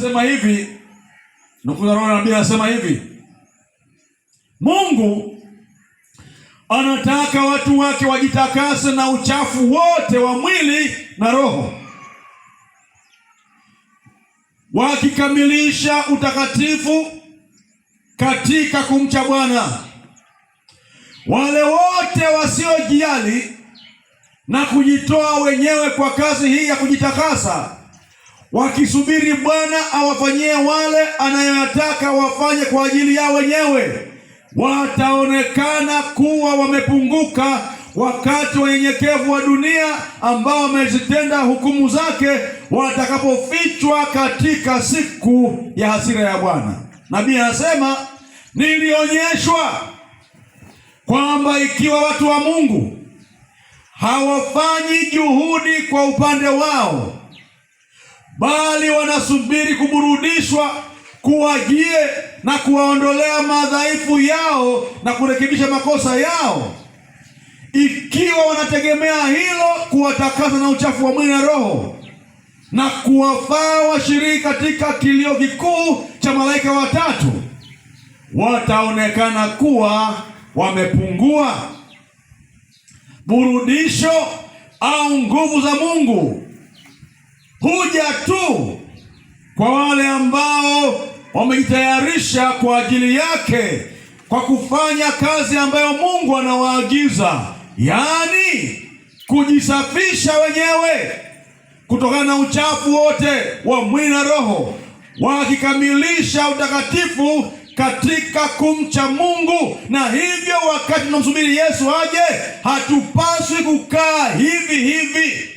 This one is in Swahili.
Sema hivi, nukuza roho nabii anasema hivi, Mungu anataka watu wake wajitakase na uchafu wote wa mwili na roho, wakikamilisha utakatifu katika kumcha Bwana. Wale wote wasiojali na kujitoa wenyewe kwa kazi hii ya kujitakasa, wakisubiri Bwana awafanyie wale anayotaka wafanye kwa ajili yao wenyewe, wataonekana kuwa wamepunguka wakati wanyenyekevu wa dunia ambao wamezitenda hukumu zake, watakapofichwa katika siku ya hasira ya Bwana. Nabii anasema, nilionyeshwa kwamba ikiwa watu wa Mungu hawafanyi juhudi kwa upande wao, bali wanasubiri kuburudishwa, kuwajie na kuwaondolea madhaifu yao na kurekebisha makosa yao, ikiwa wanategemea hilo kuwatakasa na uchafu wa mwili na roho, na kuwafaa washiriki katika kilio kikuu cha malaika watatu, wataonekana kuwa wamepungua. Burudisho au nguvu za Mungu huja tu kwa wale ambao wamejitayarisha kwa ajili yake, kwa kufanya kazi ambayo Mungu anawaagiza, yaani kujisafisha wenyewe kutokana na uchafu wote wa mwili na roho, wakikamilisha utakatifu katika kumcha Mungu. Na hivyo wakati tunamsubiri Yesu aje, hatupaswi kukaa hivi hivi.